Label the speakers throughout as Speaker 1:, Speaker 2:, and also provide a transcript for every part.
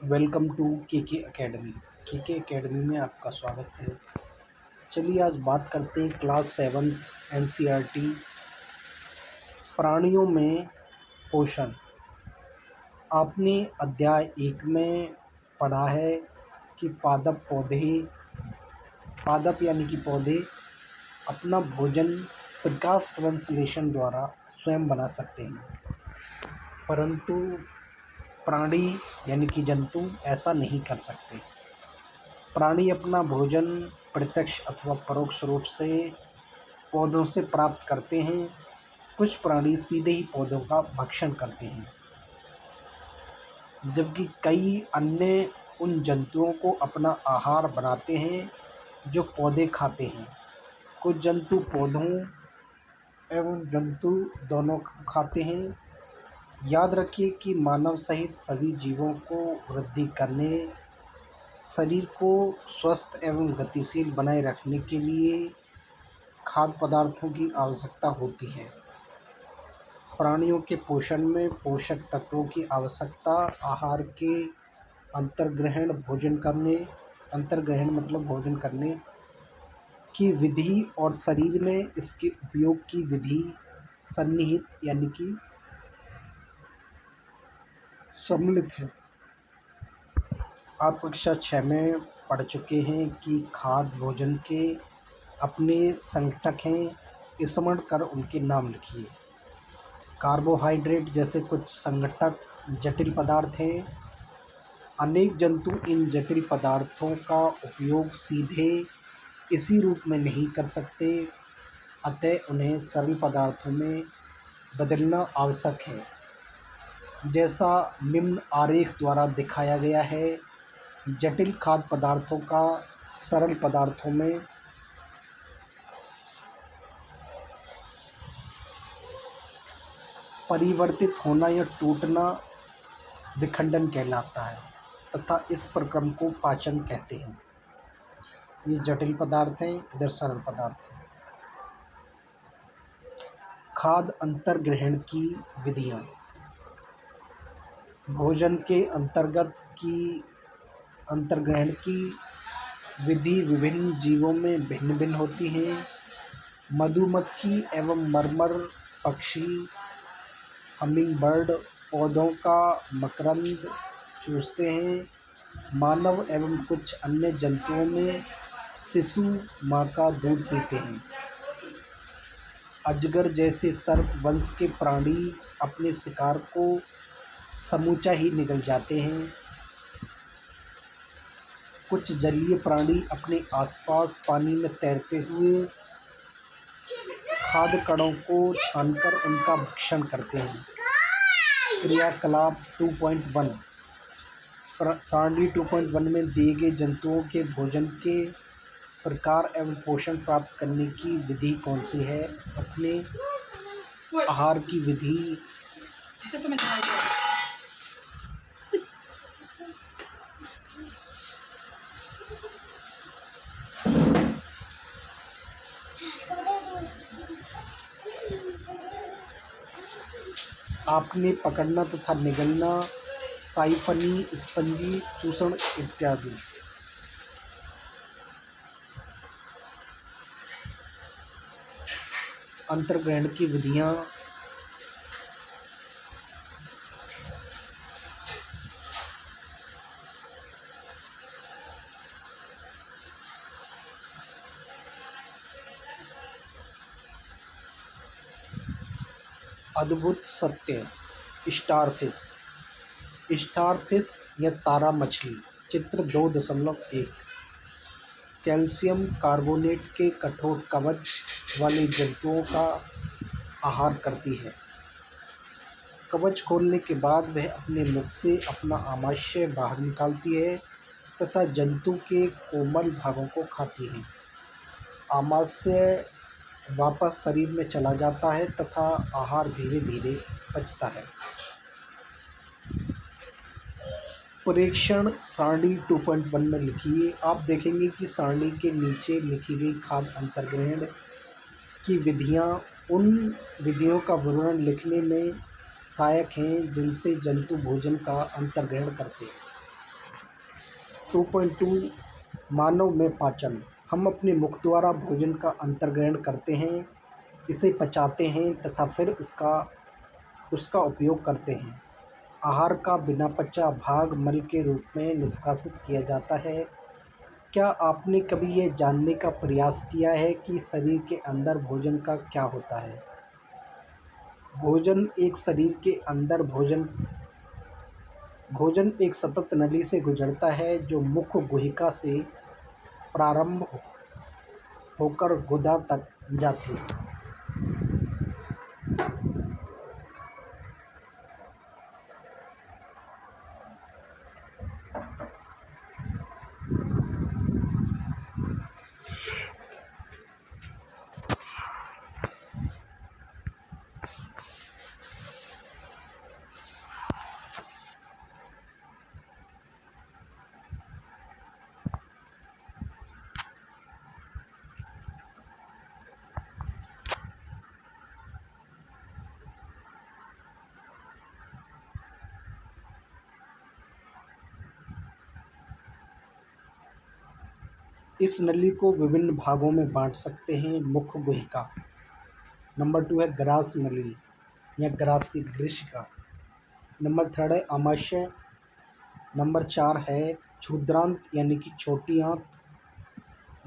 Speaker 1: Welcome to के academy. के academy में आपका स्वागत है। चलिए आज बात करते हैं क्लास सेवन्थ एनसीईआरटी प्राणियों में पोषण। आपने अध्याय 1 में पढ़ा है कि पादप यानी कि पौधे अपना भोजन प्रकाश संश्लेषण द्वारा स्वयं बना सकते हैं, परंतु प्राणी यानी कि जंतु ऐसा नहीं कर सकते। प्राणी अपना भोजन प्रत्यक्ष अथवा परोक्ष रूप से पौधों से प्राप्त करते हैं। कुछ प्राणी सीधे ही पौधों का भक्षण करते हैं, जबकि कई अन्य उन जंतुओं को अपना आहार बनाते हैं जो पौधे खाते हैं। कुछ जंतु पौधों एवं जंतु दोनों खाते हैं। याद रखिए कि मानव सहित सभी जीवों को वृद्धि करने, शरीर को स्वस्थ एवं गतिशील बनाए रखने के लिए खाद्य पदार्थों की आवश्यकता होती है। प्राणियों के पोषण में पोषक तत्वों की आवश्यकता, आहार के अंतर्ग्रहण मतलब भोजन करने की विधि और शरीर में इसके उपयोग की विधि सन्निहित यानी कि सम्मिलित है। आप कक्षा 6 में पढ़ चुके हैं कि खाद्य भोजन के अपने संगठक हैं। स्मरण कर उनके नाम लिखिए। कार्बोहाइड्रेट जैसे कुछ संगठक जटिल पदार्थ हैं। अनेक जंतु इन जटिल पदार्थों का उपयोग सीधे इसी रूप में नहीं कर सकते, अतः उन्हें सरल पदार्थों में बदलना आवश्यक है, जैसा निम्न आरेख द्वारा दिखाया गया है। जटिल खाद्य पदार्थों का सरल पदार्थों में परिवर्तित होना या टूटना विखंडन कहलाता है तथा इस प्रक्रम को पाचन कहते हैं। ये जटिल पदार्थ हैं, इधर सरल पदार्थ हैं। खाद्य अंतर्ग्रहण की विधियाँ। भोजन के अंतर्ग्रहण की विधि विभिन्न जीवों में भिन्न भिन्न होती है। मधुमक्खी एवं मरमर पक्षी, हमिंग बर्ड पौधों का मकरंद चूसते हैं। मानव एवं कुछ अन्य जंतुओं में शिशु माँ का दूध पीते हैं। अजगर जैसे सर्प वंश के प्राणी अपने शिकार को समूचा ही निगल जाते हैं। कुछ जलीय प्राणी अपने आसपास पानी में तैरते हुए खाद्य कणों को छानकर उनका भक्षण करते हैं। क्रियाकलाप 2.1 सारणी 2.1 में दिए गए जंतुओं के भोजन के प्रकार एवं पोषण प्राप्त करने की विधि कौन सी है? अपने आहार की विधि आपने पकड़ना तथा निगलना, साइफनी, स्पंजी चूषण इत्यादि। अंतर्ग्रहण की विधियाँ। अद्भुत सत्य। स्टारफिश या तारा मछली। चित्र 2.1 कैल्शियम कार्बोनेट के कठोर कवच वाले जंतुओं का आहार करती है। कवच खोलने के बाद वह अपने मुख से अपना आमाशय बाहर निकालती है तथा जंतु के कोमल भागों को खाती है। आमाशय वापस शरीर में चला जाता है तथा आहार धीरे धीरे पचता है। प्रेक्षण सारणी 2.1 में लिखिए। आप देखेंगे कि सारणी के नीचे लिखी गई खाद्य अंतर्ग्रहण की विधियाँ उन विधियों का विवरण लिखने में सहायक हैं जिनसे जंतु भोजन का अंतर्ग्रहण करते हैं। 2.2 मानव में पाचन। हम अपने मुख द्वारा भोजन का अंतर्ग्रहण करते हैं, इसे पचाते हैं तथा फिर उसका उपयोग करते हैं। आहार का बिना पचा भाग मल के रूप में निष्कासित किया जाता है। क्या आपने कभी यह जानने का प्रयास किया है कि शरीर के अंदर भोजन का क्या होता है? भोजन एक शरीर के अंदर भोजन एक सतत नली से गुजरता है जो मुख गुहिका से प्रारंभ होकर गुदा तक जाती है। इस नली को विभिन्न भागों में बांट सकते हैं। मुख गुहिका। नंबर 2 है ग्रास नली या ग्रासी ग्रीष्का। नंबर 3 है आमाशय। नंबर 4 है क्षुद्रांत यानी कि छोटी आंत।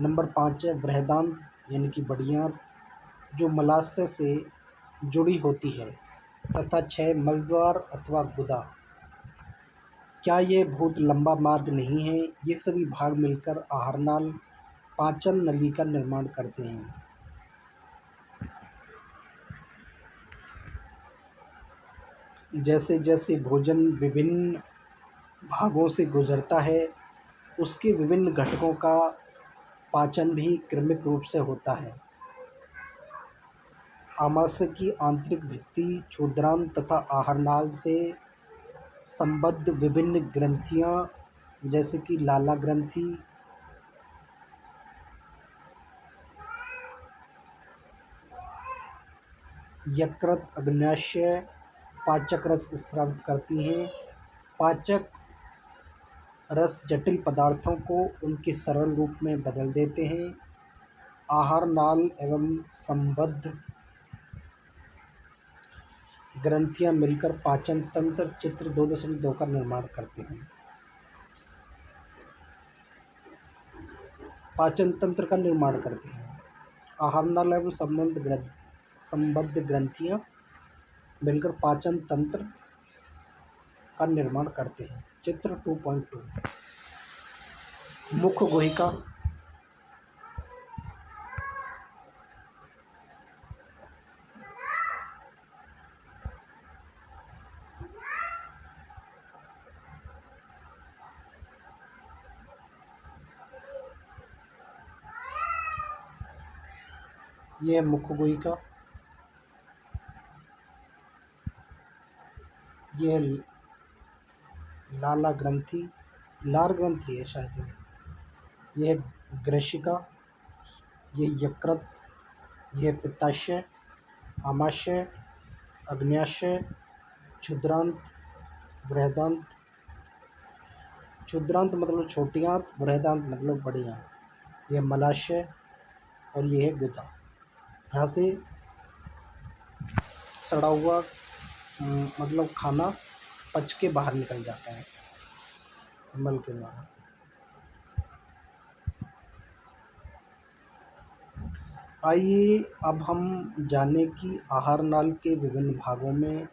Speaker 1: नंबर 5 है बृहदांत यानी कि बड़ी आंत जो मलाशय से जुड़ी होती है। तथा 6 मलद्वार अथवा गुदा। क्या ये बहुत लंबा मार्ग नहीं है? ये सभी भाग मिलकर आहारनाल पाचन नली का निर्माण करते हैं। जैसे जैसे भोजन विभिन्न भागों से गुजरता है, उसके विभिन्न घटकों का पाचन भी क्रमिक रूप से होता है। आमाशय की आंतरिक भित्ति, क्षुद्रांत तथा आहारनाल से संबद्ध विभिन्न ग्रंथियां जैसे कि लाला ग्रंथि, यकृत, अग्न्याशय पाचक रस स्रावित करती हैं। पाचक रस जटिल पदार्थों को उनके सरल रूप में बदल देते हैं। आहार नाल एवं संबद्ध ग्रंथियां मिलकर पाचन तंत्र चित्र 2.2 का निर्माण करते हैं। पाचन तंत्र का निर्माण करते हैं। आहार नाल एवं संबद्ध ग्रंथियां मिलकर पाचन तंत्र का निर्माण करते हैं। चित्र 2.2 मुख गुहिका। यह मुख गुहिका। यह लाला ग्रंथि, लार ग्रंथि है शायद। यह ग्रशिका, यह यकृत, यह पित्ताशय, आमाशय, अग्न्याशय, क्षुद्रांत, बृहदांत। क्षुद्रांत मतलब छोटी आंत, बृहदांत मतलब बड़ी आंत। यह मलाशय और यह है गुदा। यहाँ से सड़ा हुआ मतलब खाना पच के बाहर निकल जाता है मल के द्वारा। आइए अब हम जानें कि आहार नाल के विभिन्न भागों में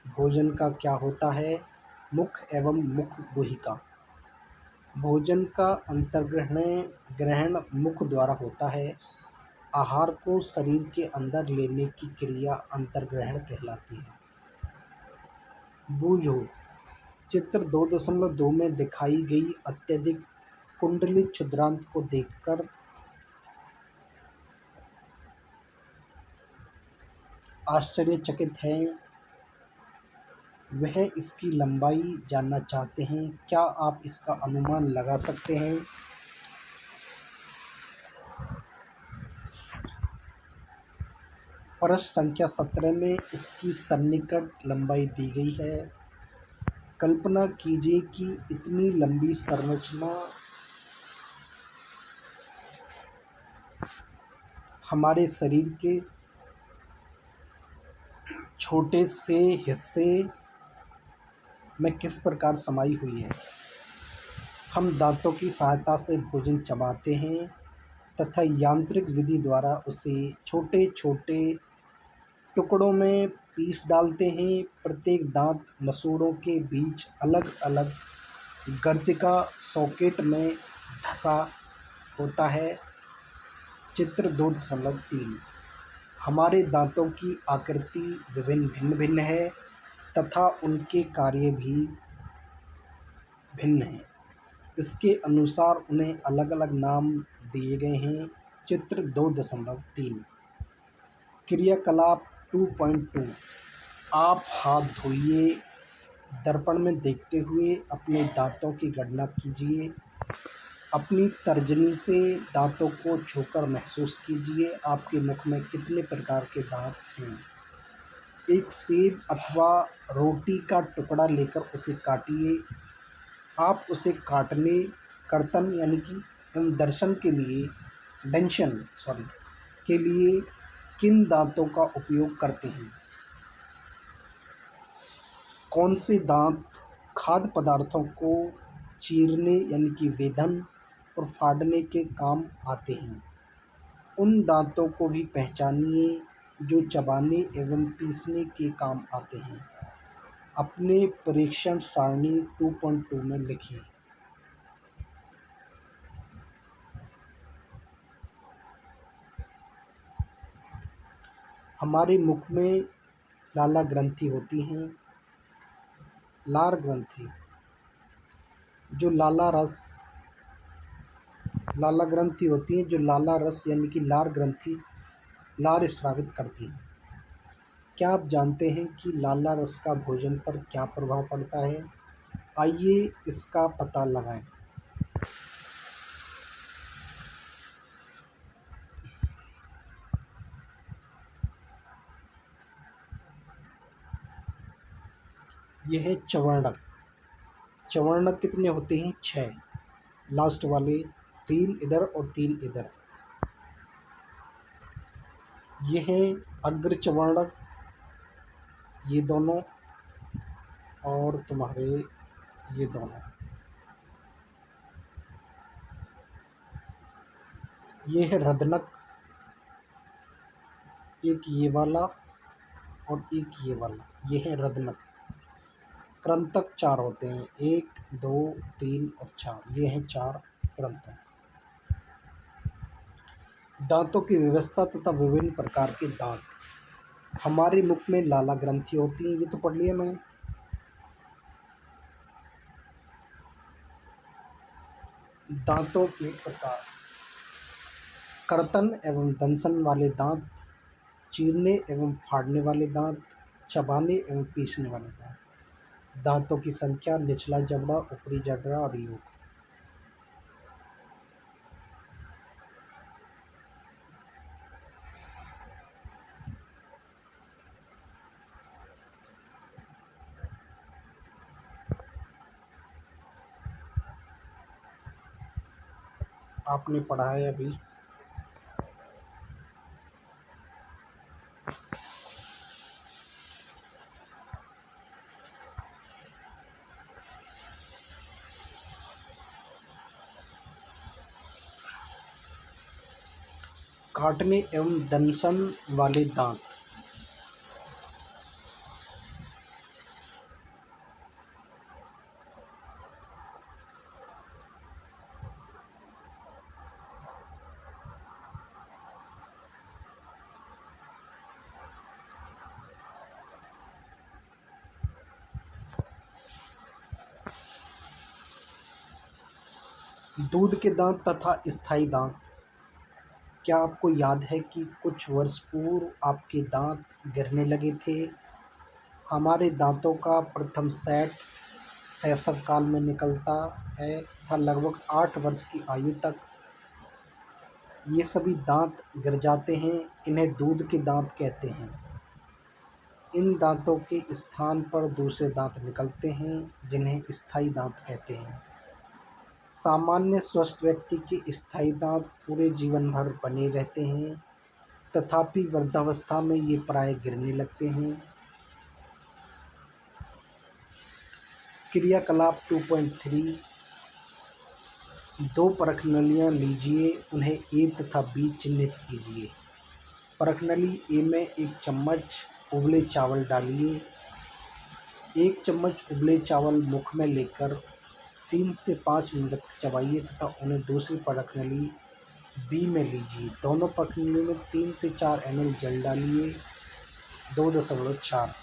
Speaker 1: भोजन का क्या होता है। मुख एवं मुख गुहिका। भोजन का ग्रहण मुख द्वारा होता है। आहार को शरीर के अंदर लेने की क्रिया अंतर्ग्रहण कहलाती है। बूझो। चित्र 2.2 में दिखाई गई अत्यधिक कुंडलित क्षुद्रांत को देखकर आश्चर्यचकित हैं। वह इसकी लंबाई जानना चाहते हैं। क्या आप इसका अनुमान लगा सकते हैं? प्रश्न संख्या 17 में इसकी सन्निकट लंबाई दी गई है। कल्पना कीजिए कि इतनी लंबी संरचना हमारे शरीर के छोटे से हिस्से में किस प्रकार समाई हुई है। हम दांतों की सहायता से भोजन चबाते हैं तथा यांत्रिक विधि द्वारा उसे छोटे छोटे टुकड़ों में पीस डालते हैं। प्रत्येक दांत मसूड़ों के बीच अलग अलग गर्दिका सॉकेट में धंसा होता है। चित्र 2.3। हमारे दांतों की आकृति भिन्न भिन्न है तथा उनके कार्य भी भिन्न हैं। इसके अनुसार उन्हें अलग अलग नाम दिए गए हैं। चित्र 2.3। क्रियाकलाप 2.2। आप हाथ धोइए। दर्पण में देखते हुए अपने दांतों की गणना कीजिए। अपनी तर्जनी से दांतों को छूकर महसूस कीजिए आपके मुख में कितने प्रकार के दांत हैं। एक सेब अथवा रोटी का टुकड़ा लेकर उसे काटिए। आप उसे काटने, कर्तन यानी कि दर्शन के लिए किन दांतों का उपयोग करते हैं। कौन से दांत खाद्य पदार्थों को चीरने यानी कि वेधन और फाड़ने के काम आते हैं। उन दांतों को भी पहचानिए जो चबाने एवं पीसने के काम आते हैं। अपने परीक्षण सारणी 2.2 में लिखिए। हमारे मुख में लाला ग्रंथि होती हैं। लार ग्रंथि जो लाला ग्रंथि होती हैं जो लाला रस यानी कि लार ग्रंथि लार स्रावित करती हैं। क्या आप जानते हैं कि लाला रस का भोजन पर क्या प्रभाव पड़ता है? आइए इसका पता लगाएं। यह है चवर्णक। चवर्णक कितने होते हैं? 6। लास्ट वाले 3 इधर और 3 इधर। यह है अग्र चवर्णक, ये दोनों, और तुम्हारे ये दोनों। ये है रदनक, एक ये वाला और एक ये वाला, ये है रदनक। कृंतक 4 होते हैं, 1 2 3 और 4। ये हैं 4 कृंतक। दांतों की व्यवस्था तथा विभिन्न प्रकार के दांत। हमारे मुख में लाला ग्रंथि होती है, ये तो पढ़ लिया मैंने। दांतों के प्रकार। कर्तन एवं दंसन वाले दांत, चीरने एवं फाड़ने वाले दांत, चबाने एवं पीसने वाले दांत। दांतों की संख्या, निचला जबड़ा, ऊपरी जबड़ा और योग। आपने पढ़ा है अभी। काटने एवं दंसन वाले दांत। दूध के दांत तथा स्थायी दांत। क्या आपको याद है कि कुछ वर्ष पूर्व आपके दांत गिरने लगे थे? हमारे दांतों का प्रथम सेट शैशव काल में निकलता है तथा लगभग 8 वर्ष की आयु तक ये सभी दांत गिर जाते हैं। इन्हें दूध के दांत कहते हैं। इन दांतों के स्थान पर दूसरे दांत निकलते हैं जिन्हें स्थायी दांत कहते हैं। सामान्य स्वस्थ व्यक्ति के स्थायी दांत पूरे जीवन भर बने रहते हैं, तथापि वृद्धावस्था में ये प्राय गिरने लगते हैं। क्रियाकलाप 2.3 दो परखनलियाँ लीजिए, उन्हें ए तथा बी चिह्नित कीजिए। परखनली ए में एक चम्मच उबले चावल डालिए। एक चम्मच उबले चावल मुख में लेकर 3 से 5 मिनट तक चबाइए तथा उन्हें दूसरी परखनली बी में लीजिए। दोनों परखनलियों में 3 से 4 ml जल डालिए। 2.4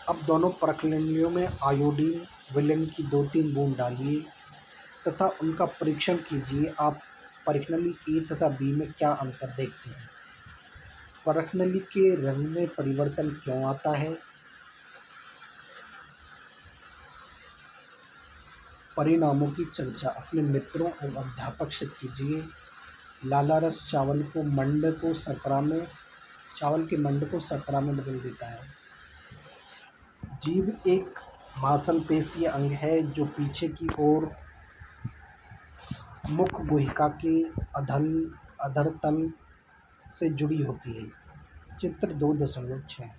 Speaker 1: अब दोनों परखनलियों में आयोडीन विलयन की 2-3 बूंद डालिए तथा उनका परीक्षण कीजिए। आप परखनली ए तथा बी में क्या अंतर देखते हैं? परखनली के रंग में परिवर्तन क्यों आता है? परिणामों की चर्चा अपने मित्रों एवं अध्यापक से कीजिए। लाला रस चावल के मंड को शर्करा में बदल देता है। जीभ एक मांसपेशीय अंग है जो पीछे की ओर मुख गुहिका के अधरतल से जुड़ी होती है। चित्र 2.6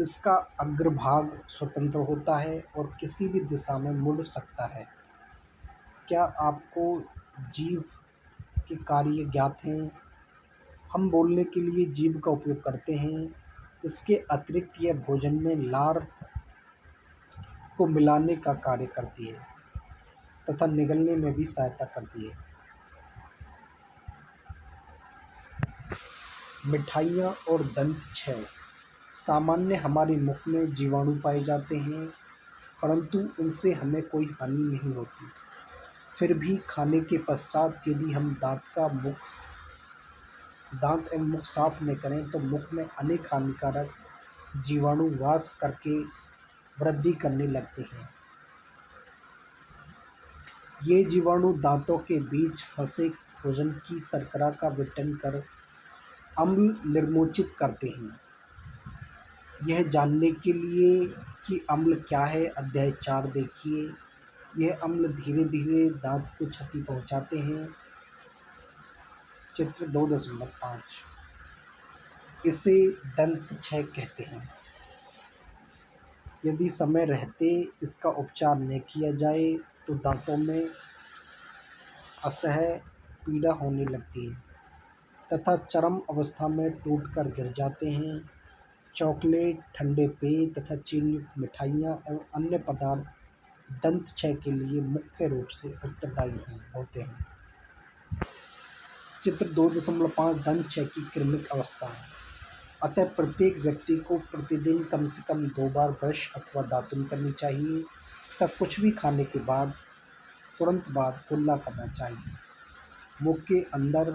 Speaker 1: इसका अग्रभाग स्वतंत्र होता है और किसी भी दिशा में मुड़ सकता है। क्या आपको जीभ के कार्य ज्ञात हैं? हम बोलने के लिए जीभ का उपयोग करते हैं। इसके अतिरिक्त यह भोजन में लार को मिलाने का कार्य करती है तथा निगलने में भी सहायता करती है। मिठाइयाँ और दंत क्षय। सामान्य हमारे मुख में जीवाणु पाए जाते हैं, परंतु उनसे हमें कोई हानि नहीं होती। फिर भी खाने के पश्चात यदि हम दांत एवं मुख साफ न करें तो मुख में अनेक हानिकारक जीवाणु वास करके वृद्धि करने लगते हैं। ये जीवाणु दांतों के बीच फंसे भोजन की शर्करा का विघटन कर अम्ल निर्मोचित करते हैं। यह जानने के लिए कि अम्ल क्या है, अध्याय 4 देखिए। यह अम्ल धीरे धीरे दांत को क्षति पहुंचाते हैं। चित्र 2.5 इसे दंत क्षय कहते हैं। यदि समय रहते इसका उपचार न किया जाए तो दांतों में असह्य पीड़ा होने लगती है तथा चरम अवस्था में टूटकर गिर जाते हैं। चॉकलेट, ठंडे पेय तथा चीनी युक्त मिठाइयाँ एवं अन्य पदार्थ दंत क्षय के लिए मुख्य रूप से उत्तरदायी होते हैं। चित्र 2.5 दंत क्षय की क्रमिक अवस्था है। अतः प्रत्येक व्यक्ति को प्रतिदिन कम से कम 2 बार ब्रश अथवा दातुन करनी चाहिए तथा कुछ भी खाने के तुरंत बाद कुल्ला करना चाहिए। मुख के अंदर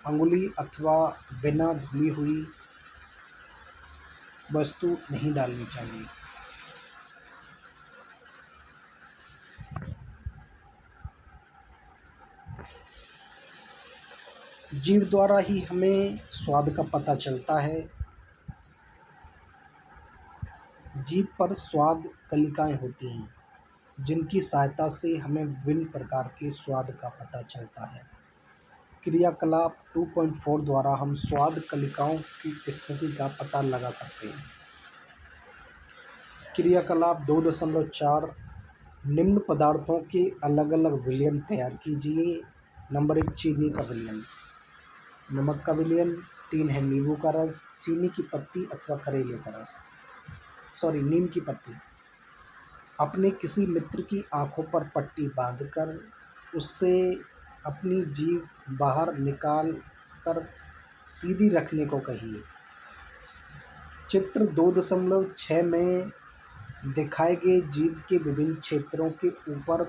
Speaker 1: अंगुली अथवा बिना धुली हुई वस्तु नहीं डालनी चाहिए। जीभ द्वारा ही हमें स्वाद का पता चलता है। जीभ पर स्वाद कलिकाएं होती हैं जिनकी सहायता से हमें विभिन्न प्रकार के स्वाद का पता चलता है। क्रियाकलाप 2.4 द्वारा हम स्वाद कलिकाओं की स्थिति का पता लगा सकते हैं। क्रियाकलाप 2.4 निम्न पदार्थों के अलग अलग विलयन तैयार कीजिए। नंबर 1 चीनी का विलयन। नमक का विलयन। 3 है नींबू का रस, चीनी की पत्ती अथवा करेले का रस, नीम की पत्ती। अपने किसी मित्र की आंखों पर पट्टी बांधकर उससे अपनी जीभ बाहर निकाल कर सीधी रखने को कहिए। चित्र 2.6 में दिखाए गए जीभ के विभिन्न क्षेत्रों के ऊपर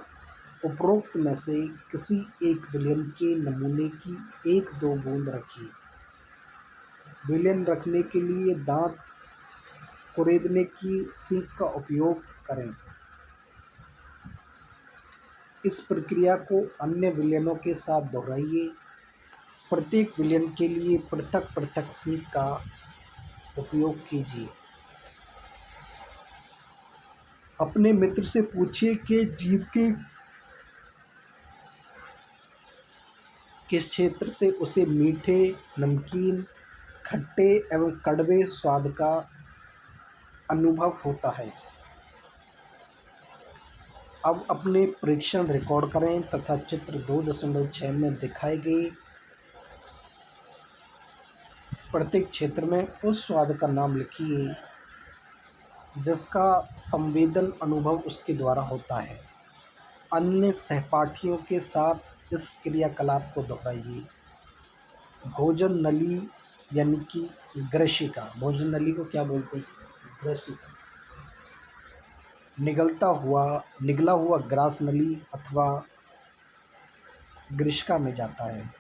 Speaker 1: उपरोक्त में से किसी एक विलयन के नमूने की 1-2 बूंद रखिए। विलयन रखने के लिए दांत कुरेदने की सीख का उपयोग करें। इस प्रक्रिया को अन्य विलयनों के साथ दोहराइए प्रत्येक विलयन के लिए पृथक पृथक सीख का उपयोग कीजिए। अपने मित्र से पूछिए कि जीभ के किस क्षेत्र से उसे मीठे, नमकीन, खट्टे एवं कड़वे स्वाद का अनुभव होता है। अब अपने प्रेक्षण रिकॉर्ड करें तथा चित्र 2.6 में दिखाई गई प्रत्येक क्षेत्र में उस स्वाद का नाम लिखिए जिसका संवेदन अनुभव उसके द्वारा होता है। अन्य सहपाठियों के साथ इस क्रियाकलाप को दोहराइए। भोजन नली यानी कि ग्रशिका, भोजन नली को क्या बोलते हैं? ग्रशिका। निगला हुआ ग्रास नली अथवा ग्रशिका में जाता है।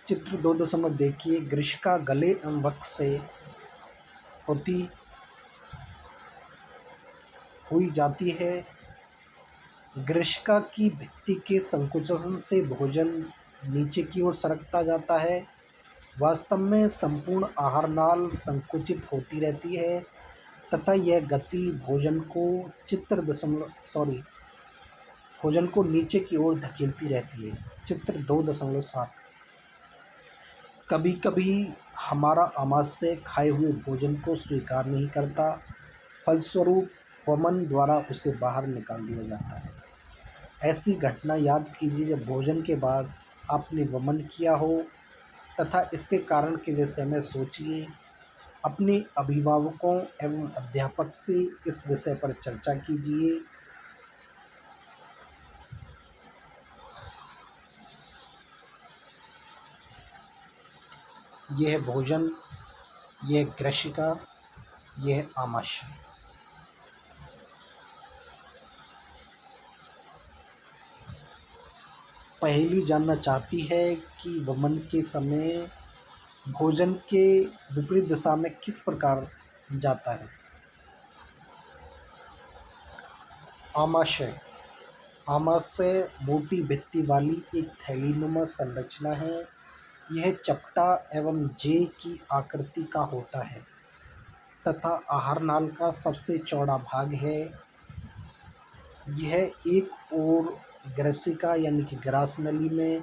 Speaker 1: चित्र 2 देखिए। ग्रशिका गले एवं वक्ष से होती हुई जाती है। ग्रशिका की भित्ति के संकुचन से भोजन नीचे की ओर सरकता जाता है। वास्तव में संपूर्ण आहार नाल संकुचित होती रहती है तथा यह गति भोजन को नीचे की ओर धकेलती रहती है। चित्र 2.7 कभी कभी हमारा आमाशय खाए हुए भोजन को स्वीकार नहीं करता, फलस्वरूप वमन द्वारा उसे बाहर निकाल दिया जाता है। ऐसी घटना याद कीजिए जब भोजन के बाद आपने वमन किया हो तथा इसके कारण के विषय में सोचिए। अपने अभिभावकों एवं अध्यापक से इस विषय पर चर्चा कीजिए। यह भोजन, यह ग्रशिका, यह आमाशय। पहेली जानना चाहती है कि वमन के समय भोजन के विपरीत दिशा में किस प्रकार जाता है। आमाशय मोटी भित्ति वाली एक थैलीनुमा संरचना है। यह चपटा एवं जे की आकृति का होता है तथा आहार नाल का सबसे चौड़ा भाग है। यह एक ओर ग्रसिका यानी कि ग्रास नली में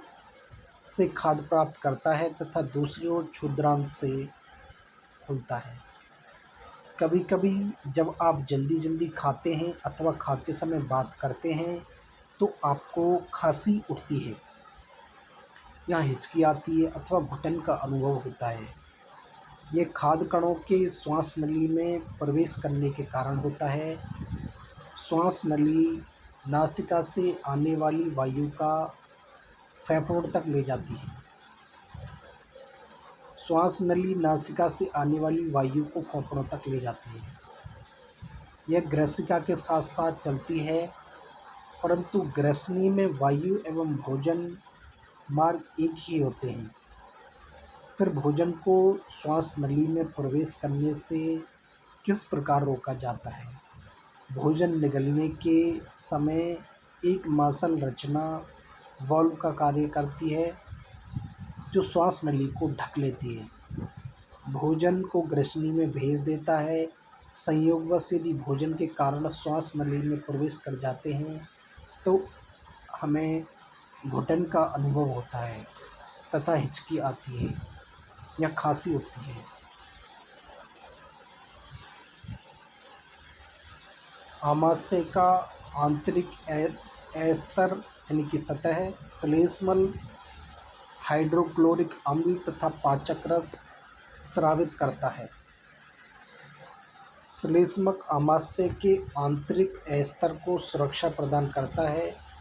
Speaker 1: से खाद्य प्राप्त करता है तथा दूसरी ओर क्षुद्रांत से खुलता है। कभी कभी जब आप जल्दी खाते हैं अथवा खाते समय बात करते हैं तो आपको खांसी उठती है या हिचकी आती है अथवा घुटन का अनुभव होता है। यह खाद्य कणों के श्वास नली में प्रवेश करने के कारण होता है। श्वास नली नासिका से आने वाली वायु का फेफड़ों तक ले जाती है। श्वास नली नासिका से आने वाली वायु को फेफड़ों तक ले जाती है। यह ग्रसिका के साथ साथ चलती है, परंतु ग्रसनी में वायु एवं भोजन मार्ग एक ही होते हैं। फिर भोजन को श्वास नली में प्रवेश करने से किस प्रकार रोका जाता है? भोजन निगलने के समय एक मांसल रचना वाल्व का कार्य करती है जो श्वास नली को ढक लेती है, भोजन को ग्रसनी में भेज देता है। संयोगवश यदि भोजन के कारण श्वास नली में प्रवेश कर जाते हैं तो हमें घुटन का अनुभव होता है तथा हिचकी आती है या खांसी उठती है। आमाशय का आंतरिक अस्तर यानी कि सतह श्लेष्मल हाइड्रोक्लोरिक अम्ल तथा पाचक रस स्रावित करता है। श्लेष्मक आमाशय के आंतरिक अस्तर को सुरक्षा प्रदान करता है।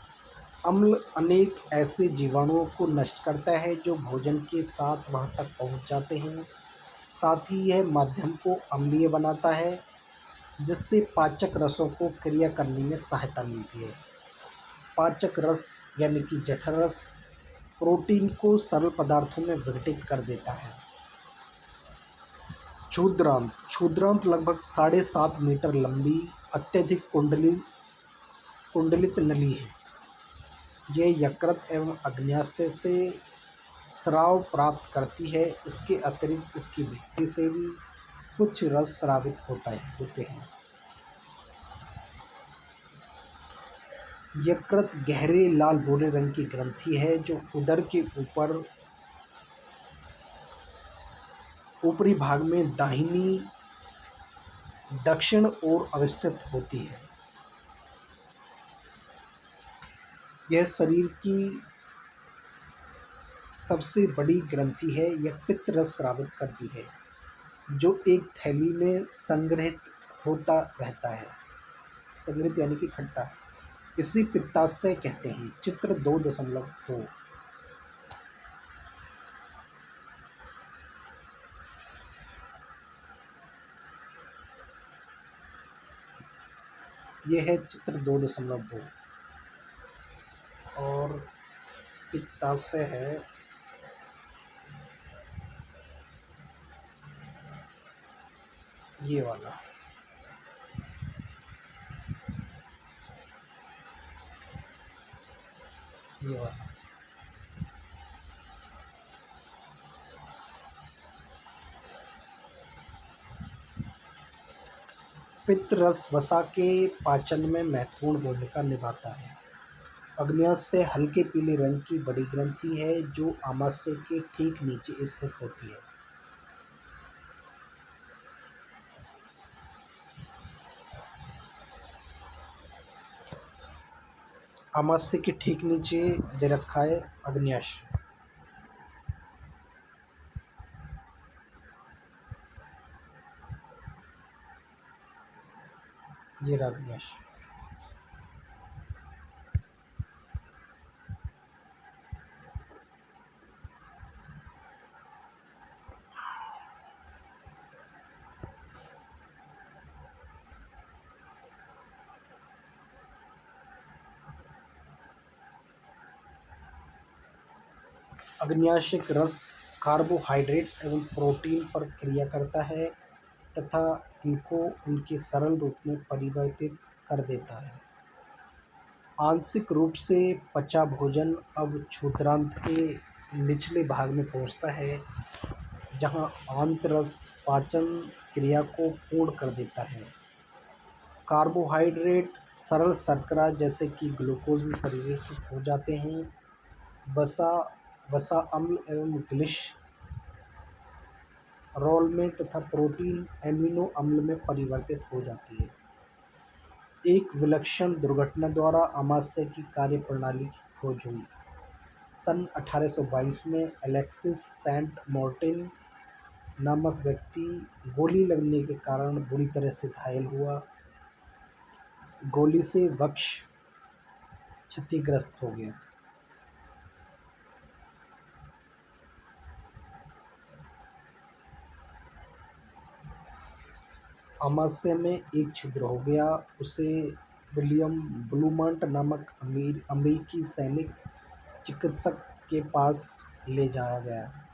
Speaker 1: अम्ल अनेक ऐसे जीवाणुओं को नष्ट करता है जो भोजन के साथ वहां तक पहुंच जाते हैं। साथ ही यह माध्यम को अम्लीय बनाता है जिससे पाचक रसों को क्रिया करने में सहायता मिलती है। पाचक रस यानी कि जठर रस प्रोटीन को सरल पदार्थों में विघटित कर देता है। क्षुद्रांत लगभग 7.5 मीटर लंबी अत्यधिक कुंडलित नली है। ये यकृत एवं अग्न्याशय से स्राव प्राप्त करती है। इसके अतिरिक्त इसकी भित्ति से भी कुछ रस स्रावित होते हैं। यकृत गहरे लाल भूरे रंग की ग्रंथि है जो उदर के ऊपरी भाग में दाहिनी दक्षिण ओर अवस्थित होती है। यह शरीर की सबसे बड़ी ग्रंथि है। यह पित्त रस स्रावित करती है जो एक थैली में संग्रहित होता रहता है। संग्रहित यानी कि इकट्ठा। इसे पित्ताशय कहते हैं। चित्र 2.2। यह है चित्र 2.2 और पित्ताशय है ये वाला। ये वाला पित्त रस वसा के पाचन में महत्वपूर्ण भूमिका निभाता है। अग्न्याशय से हल्के पीले रंग की बड़ी ग्रंथि है जो आमाशय के ठीक नीचे स्थित होती है। आमाशय के ठीक नीचे दे रखा है अग्न्याशय। ये रहा अग्न्याशय। अग्न्याशयिक रस कार्बोहाइड्रेट्स एवं प्रोटीन पर क्रिया करता है तथा इनको उनके सरल रूप में परिवर्तित कर देता है। आंशिक रूप से पचा भोजन अब क्षुद्रांत के निचले भाग में पहुंचता है जहां आंतरस पाचन क्रिया को पूर्ण कर देता है। कार्बोहाइड्रेट सरल शर्करा जैसे कि ग्लूकोज में परिवर्तित हो जाते हैं। वसा वसा अम्ल एवं ग्लिसरॉल में तथा प्रोटीन एमिनो अम्ल में परिवर्तित हो जाती है। एक विलक्षण दुर्घटना द्वारा आमाशय की कार्यप्रणाली की खोज हुई। सन 1822 में अलेक्सिस सेंट मार्टिन नामक व्यक्ति गोली लगने के कारण बुरी तरह से घायल हुआ। गोली से वक्ष क्षतिग्रस्त हो गया। आमाशय में एक छिद्र हो गया। उसे विलियम ब्लूमंट नामक अमेरिकी सैनिक चिकित्सक के पास ले जाया गया।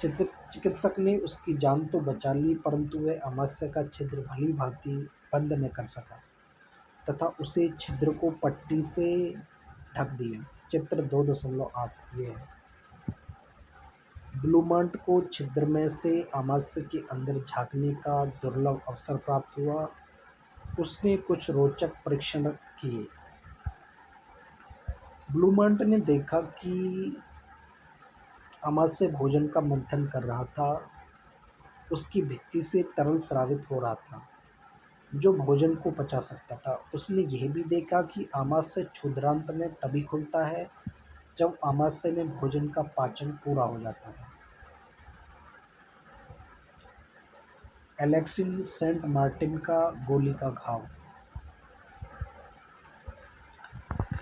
Speaker 1: चिकित्सक ने उसकी जान तो बचा ली परंतु वह आमाशय का छिद्र भली भांति बंद न कर सका तथा उसे छिद्र को पट्टी से ढक दिया। चित्र 2.8 ये है। ब्लूमंट को छिद्र में से आमाशय के अंदर झांकने का दुर्लभ अवसर प्राप्त हुआ। उसने कुछ रोचक परीक्षण किए। ब्लूमंट ने देखा कि आमाशय भोजन का मंथन कर रहा था। उसकी भित्ति से तरल स्रावित हो रहा था जो भोजन को पचा सकता था। उसने यह भी देखा कि आमाशय क्षुद्रांत में तभी खुलता है जब आमाशय में भोजन का पाचन पूरा हो जाता है। एलेक्सिस सेंट मार्टिन का गोली का घाव।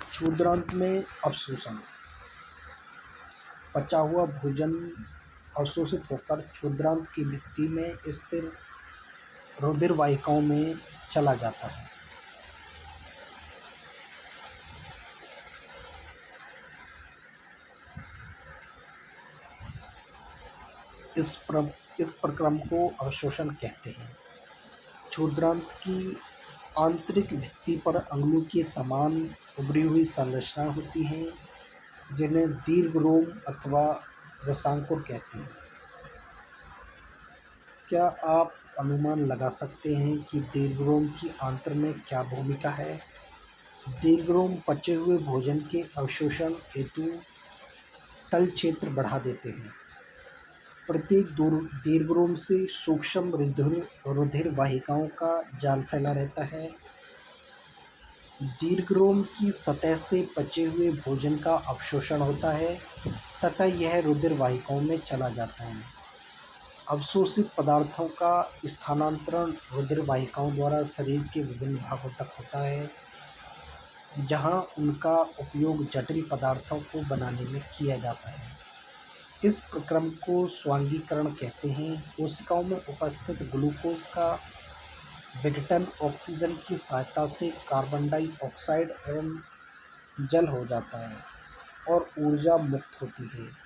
Speaker 1: क्षुद्रांत में अवशोषण। पचा हुआ भोजन अवशोषित होकर क्षुद्रांत की भित्ति में स्थिर रुधिर वाहिकाओं में चला जाता है। इस प्रक्रम को अवशोषण कहते हैं। क्षुद्रांत की आंतरिक भित्ति पर अंगुली के समान उभरी हुई संरचना होती हैं, जिन्हें दीर्घरोम अथवा रसांकुर कहते हैं। क्या आप अनुमान लगा सकते हैं कि दीर्घरोम की आंत्र में क्या भूमिका है? दीर्घरोम पचे हुए भोजन के अवशोषण हेतु तल क्षेत्र बढ़ा देते हैं। प्रत्येक दीर्घरोम से सूक्ष्म रुधिर वाहिकाओं का जाल फैला रहता है। दीर्घरोम की सतह से पचे हुए भोजन का अवशोषण होता है तथा यह रुधिर वाहिकाओं में चला जाता है। अवशोषित पदार्थों का स्थानांतरण रुधिर वाहिकाओं द्वारा शरीर के विभिन्न भागों तक होता है, जहां उनका उपयोग जटिल पदार्थों को बनाने में किया जाता है। इस प्रक्रम को स्वांगीकरण कहते हैं। कोशिकाओं में उपस्थित ग्लूकोज का विघटन ऑक्सीजन की सहायता से कार्बन डाइऑक्साइड एवं जल हो जाता है और ऊर्जा मुक्त होती है।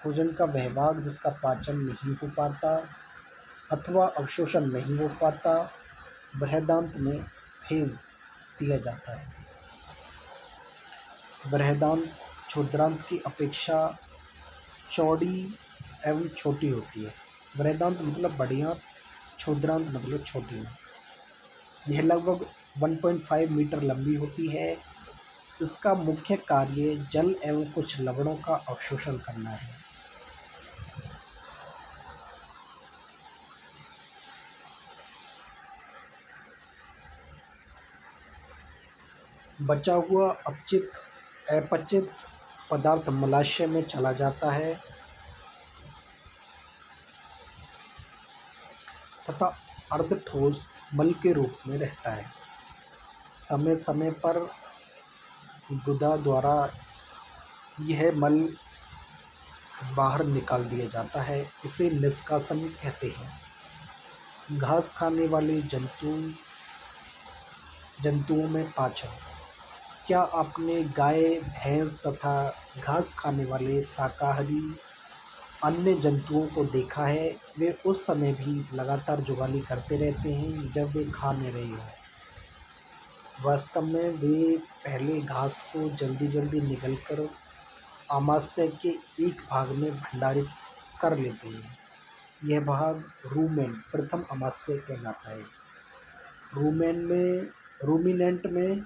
Speaker 1: भोजन का वह भाग जिसका पाचन नहीं हो पाता अथवा अवशोषण नहीं हो पाता, बृहदांत में भेज दिया जाता है। बृहदांत क्षुद्रांत की अपेक्षा चौड़ी एवं छोटी होती है। बृहदांत मतलब बड़ी आंत, क्षुद्रांत मतलब छोटी आंत। यह लगभग 1.5 मीटर लंबी होती है। इसका मुख्य कार्य जल एवं कुछ लवणों का अवशोषण करना है। बचा हुआ अपचित पदार्थ मलाशय में चला जाता है तथा अर्धठोस मल के रूप में रहता है। समय समय पर गुदा द्वारा यह मल बाहर निकाल दिया जाता है। इसे निष्कासन कहते हैं। घास खाने वाले जंतुओं में पाचन। क्या आपने गाय, भैंस तथा घास खाने वाले शाकाहारी अन्य जंतुओं को देखा है? वे उस समय भी लगातार जुगाली करते रहते हैं जब वे खा नहीं रहे हों। वास्तव में वे पहले घास को जल्दी जल्दी निगलकर आमाशय के एक भाग में भंडारित कर लेते हैं। यह भाग रूमेन प्रथम आमाशय कहलाता है। रूमिनेंट में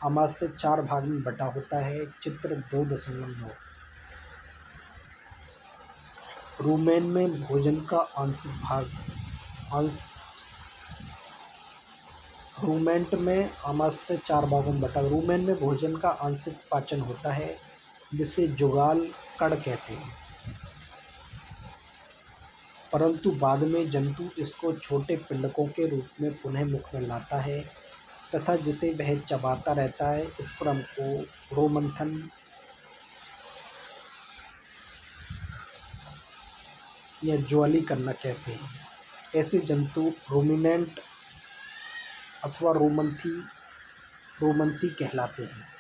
Speaker 1: आमाशय 4 भाग में बटा होता है। चित्र 2.9। रूमेन में भोजन का रूमेंट में आमाशय 4 भागों में बटा। रूमेन में भोजन का आंशिक पाचन होता है, जिसे जुगाल कण कहते हैं। परंतु बाद में जंतु इसको छोटे पिंडकों के रूप में पुनः मुख में लाता है तथा जिसे वह चबाता रहता है। इस क्रम को रोमंथन या ज्वाली करना कहते हैं। ऐसे जंतु रूमिनेंट अथवा रोमंथी कहलाते हैं।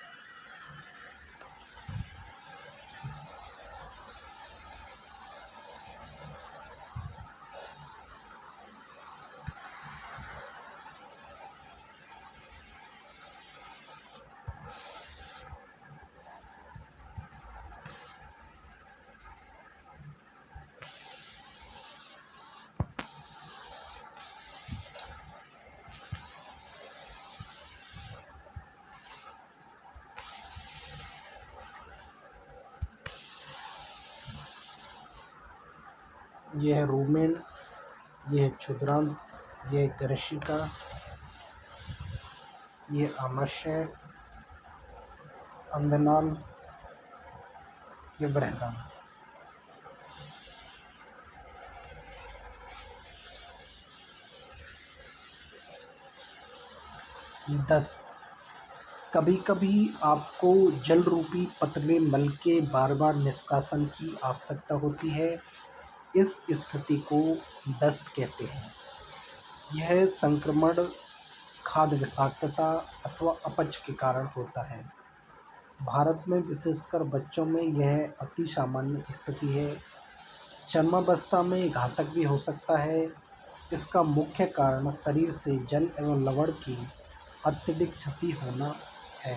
Speaker 1: यह रूमेन, यह क्षुद्रांत, यह ग्रशिका, यह आमाशय, अंधनाल, यह बृहदांत। दस्त। कभी कभी आपको जल रूपी पतले मल के बार बार निष्कासन की आवश्यकता होती है। इस स्थिति को दस्त कहते हैं। यह संक्रमण, खाद्य विषाक्तता अथवा अपच के कारण होता है। भारत में विशेषकर बच्चों में यह अति सामान्य स्थिति है। चरमावस्था में घातक भी हो सकता है। इसका मुख्य कारण शरीर से जल एवं लवण की अत्यधिक क्षति होना है।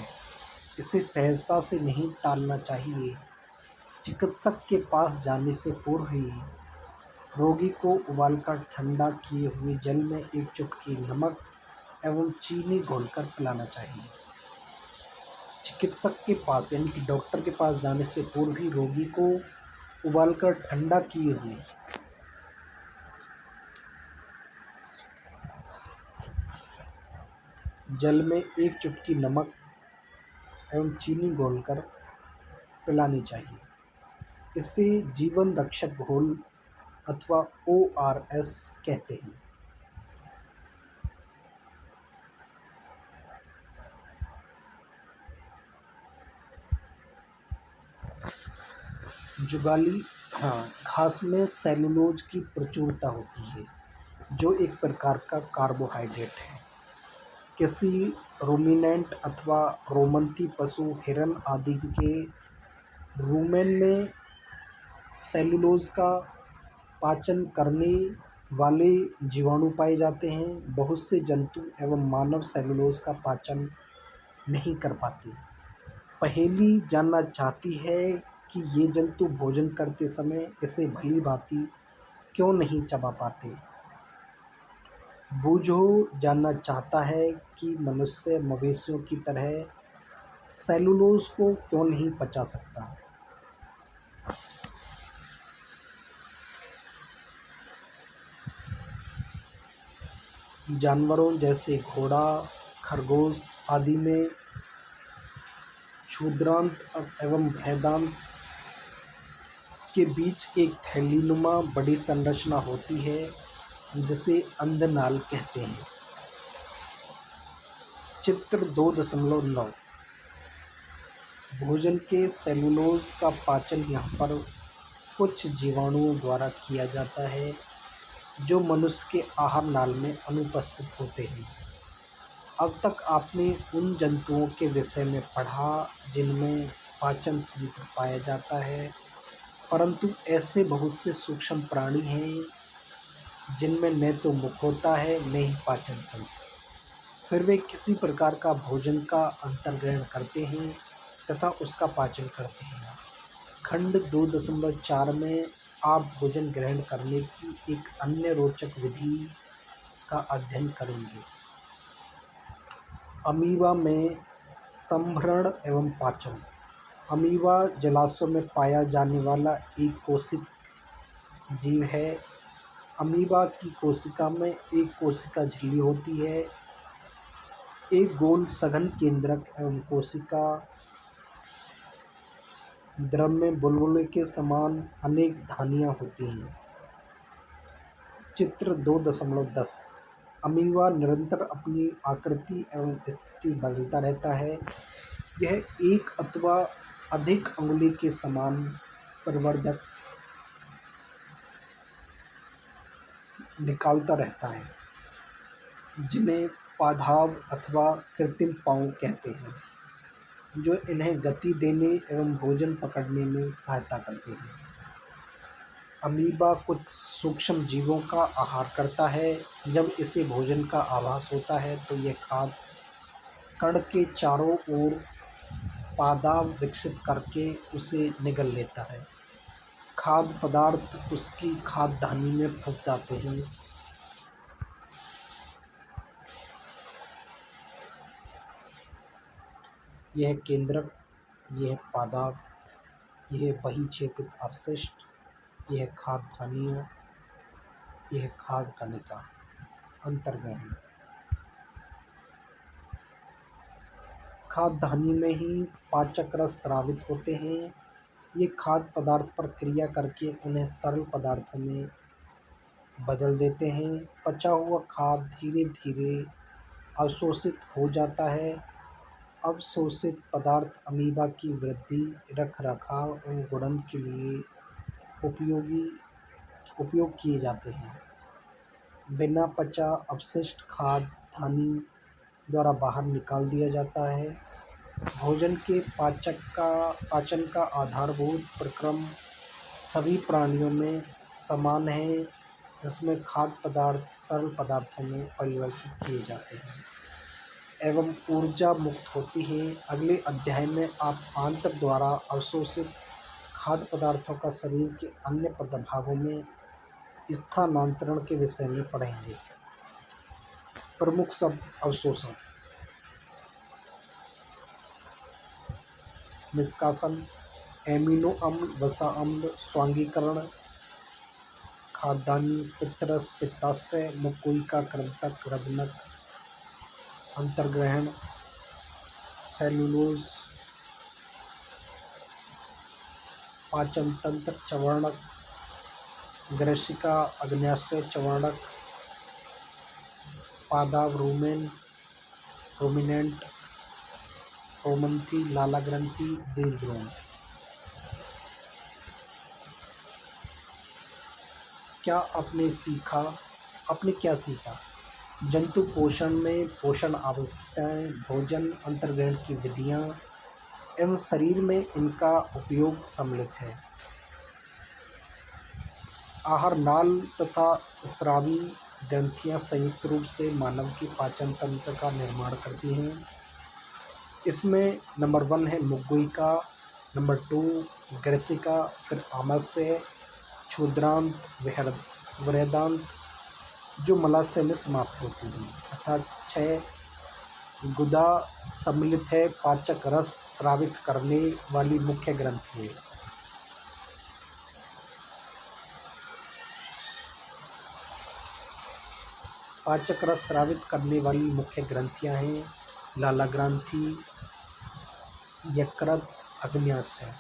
Speaker 1: इसे सहजता से नहीं टालना चाहिए। चिकित्सक के पास जाने से पूर्व ही रोगी को उबालकर ठंडा किए हुए जल में एक चुटकी नमक एवं चीनी घोलकर पिलाना चाहिए। चिकित्सक के पास यानी कि डॉक्टर के पास जाने से पूर्व ही रोगी को उबालकर ठंडा किए हुए जल में एक चुटकी नमक एवं चीनी घोलकर पिलानी चाहिए। इसे जीवन रक्षक घोल अथवा ORS कहते हैं। जुगाली घास में सेलुलोज की प्रचुरता होती है, जो एक प्रकार का कार्बोहाइड्रेट है। किसी रूमिनेंट अथवा रोमंती पशु, हिरन आदि के रूमेन में सेलुलोज का पाचन करने वाले जीवाणु पाए जाते हैं। बहुत से जंतु एवं मानव सेलुलोज का पाचन नहीं कर पाते। पहेली जानना चाहती है कि ये जंतु भोजन करते समय इसे भली भांति क्यों नहीं चबा पाते। बूझो जानना चाहता है कि मनुष्य मवेशियों की तरह सेलुलोज को क्यों नहीं पचा सकता। जानवरों जैसे घोड़ा, खरगोश आदि में क्षुद्रांत एवं बृहदांत के बीच एक थैलीनुमा बड़ी संरचना होती है, जिसे अंधनाल कहते हैं। चित्र 2.9 भोजन के सेलुलोज का पाचन यहाँ पर कुछ जीवाणुओं द्वारा किया जाता है, जो मनुष्य के आहार नाल में अनुपस्थित होते हैं। अब तक आपने उन जंतुओं के विषय में पढ़ा जिनमें पाचन तंत्र पाया जाता है, परंतु ऐसे बहुत से सूक्ष्म प्राणी हैं जिनमें न तो मुख होता है न ही पाचन तंत्र, फिर वे किसी प्रकार का भोजन का अंतर्ग्रहण करते हैं तथा उसका पाचन करते हैं। खंड 2.4 में आप भोजन ग्रहण करने की एक अन्य रोचक विधि का अध्ययन करेंगे। अमीबा में संभरण एवं पाचन। अमीबा जलाशयों में पाया जाने वाला एक कोशिक जीव है। अमीबा की कोशिका में एक कोशिका झिल्ली होती है। एक गोल सघन केंद्रक एवं कोशिका द्रव में बुलबुले के समान अनेक धानियाँ होती हैं। चित्र 2.10 अमीबा निरंतर अपनी आकृति एवं स्थिति बदलता रहता है। यह एक अथवा अधिक अंगुली के समान प्रवर्धक निकालता रहता है, जिन्हें पादाव अथवा कृत्रिम पाँव कहते हैं, जो इन्हें गति देने एवं भोजन पकड़ने में सहायता करते हैं। अमीबा कुछ सूक्ष्म जीवों का आहार करता है। जब इसे भोजन का आभास होता है तो यह खाद्य कण के चारों ओर पादाव विकसित करके उसे निगल लेता है। खाद्य पदार्थ उसकी खाद्यधानी में फंस जाते हैं। यह केंद्रक, यह पादाव, यह बहिक्षेपित अपशिष्ट, यह खाद्यधानियाँ, यह खाद्य कणिका। अंतर्ग्रहण। खाद्यधानी में ही पाचक रस स्रावित होते हैं। ये खाद्य पदार्थ पर क्रिया करके उन्हें सरल पदार्थों में बदल देते हैं। पचा हुआ खाद्य धीरे धीरे अवशोषित हो जाता है। अवशोषित पदार्थ अमीबा की वृद्धि, रख रखाव एवं गुणन के लिए उपयोग किए जाते हैं। बिना पचा अपशिष्ट खाद्यधानी द्वारा बाहर निकाल दिया जाता है। भोजन के पाचन का आधारभूत प्रक्रम सभी प्राणियों में समान है। जिसमें खाद्य पदार्थ सरल पदार्थों में परिवर्तित किए जाते हैं एवं ऊर्जा मुक्त होती है। अगले अध्याय में आप आंत्र द्वारा अवशोषित खाद्य पदार्थों का शरीर के अन्य भागों में स्थानांतरण के विषय में पढ़ेंगे। प्रमुख शब्द: अवशोषण, निष्कासन, एमिनो अम्ल, वसा अम्ल, स्वांगीकरण, खाद्यान्य, पित्तरस, पित्ताशय, मुकोइका, कृंतक, रजनक, अंतर्ग्रहण, सेलुलोज, पाचन तंत्र, चवर्णक, ग्रसिका, अग्न्याशय, चवर्णक, पादाव, रूमिनेंट, रोमंथी, लाला ग्रंथि, दीर्घरोम। आपने क्या सीखा? जंतु पोषण में पोषण आवश्यकताएं, भोजन अंतर्ग्रहण की विधियां एवं शरीर में इनका उपयोग सम्मिलित है। आहार नाल तथा स्रावी ग्रंथियां संयुक्त रूप से मानव के पाचन तंत्र का निर्माण करती हैं। इसमें नंबर 1 है मुकोइका, नंबर 2 ग्रसिका, फिर आमाशय, क्षुद्रांत, वृहदांत जो मलाशय में समाप्त होती है। अर्थात 6 गुदा सम्मिलित है। पाचक रस स्रावित करने वाली मुख्य ग्रंथि है। पाचक रस स्रावित करने वाली मुख्य ग्रंथियां हैं लाला ग्रंथि, यकृत, अग्न्याशय।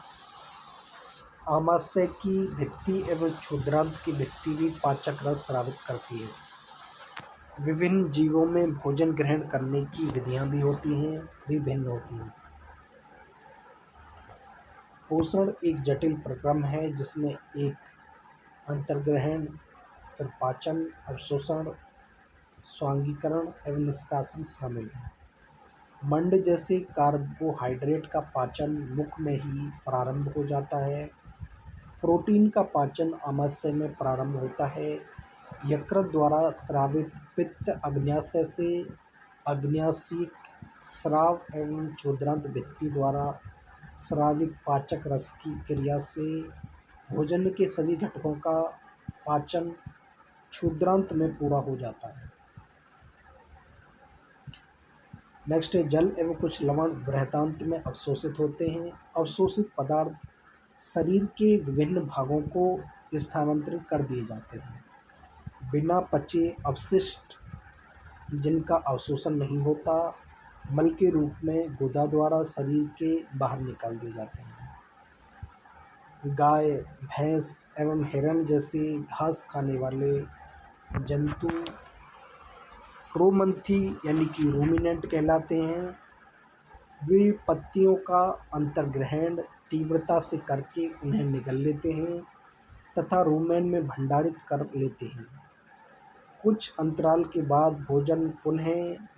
Speaker 1: आमाशय की भित्ति एवं क्षुद्रांत की भित्ति भी पाचक रस स्रावित करती है। विभिन्न जीवों में भोजन ग्रहण करने की विधियां भी भिन्न होती हैं। पोषण एक जटिल प्रक्रम है जिसमें एक अंतर्ग्रहण, फिर पाचन, अवशोषण, स्वांगीकरण एवं निष्कासन शामिल है। मंड जैसे कार्बोहाइड्रेट का पाचन मुख में ही प्रारंभ हो जाता है। प्रोटीन का पाचन आमाशय में प्रारंभ होता है। यकृत द्वारा स्रावित पित्त अग्न्याशय से, अग्न्याशिक स्राव एवं क्षुद्रांत भित्ति द्वारा स्रावित पाचक रस की क्रिया से भोजन के सभी घटकों का पाचन क्षुद्रांत में पूरा हो जाता है। नेक्स्ट है जल एवं कुछ लवण बृहदांत में अवशोषित होते हैं। अवशोषित पदार्थ शरीर के विभिन्न भागों को स्थानांतरित कर दिए जाते हैं। बिना पचे अवशिष्ट जिनका अवशोषण नहीं होता, मल के रूप में गुदा द्वारा शरीर के बाहर निकाल दिए जाते हैं। गाय, भैंस एवं हिरण जैसे घास खाने वाले जंतु रोमंथी यानी कि रूमिनेंट कहलाते हैं। वे पत्तियों का अंतर्ग्रहण तीव्रता से करके उन्हें निगल लेते हैं तथा रूमेन में भंडारित कर लेते हैं। कुछ अंतराल के बाद भोजन पुनः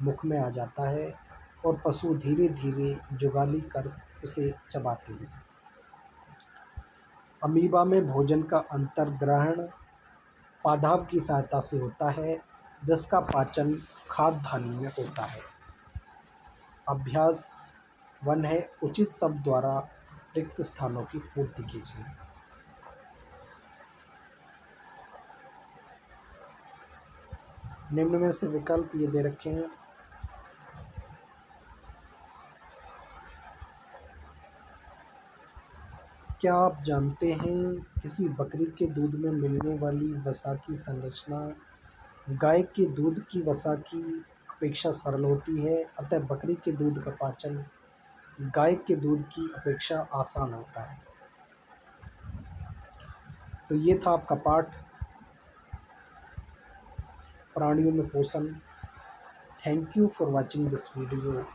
Speaker 1: मुख में आ जाता है और पशु धीरे धीरे जुगाली कर उसे चबाते हैं। अमीबा में भोजन का अंतर्ग्रहण पादाव की सहायता से होता है, जिसका पाचन खाद्यान्य में होता है। अभ्यास 1 है उचित शब्द द्वारा रिक्त स्थानों की पूर्ति कीजिए। निम्न में से विकल्प ये दे रखे हैं। क्या आप जानते हैं किसी बकरी के दूध में मिलने वाली वसा की संरचना गाय के दूध की वसा की अपेक्षा सरल होती है, अतः बकरी के दूध का पाचन गाय के दूध की अपेक्षा आसान होता है। तो ये था आपका पाठ प्राणियों में पोषण। Thank you for watching this video.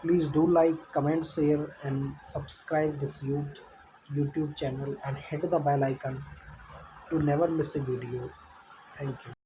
Speaker 1: Please do like, comment, share and subscribe this YouTube channel and hit the bell icon to never miss a video. Thank you.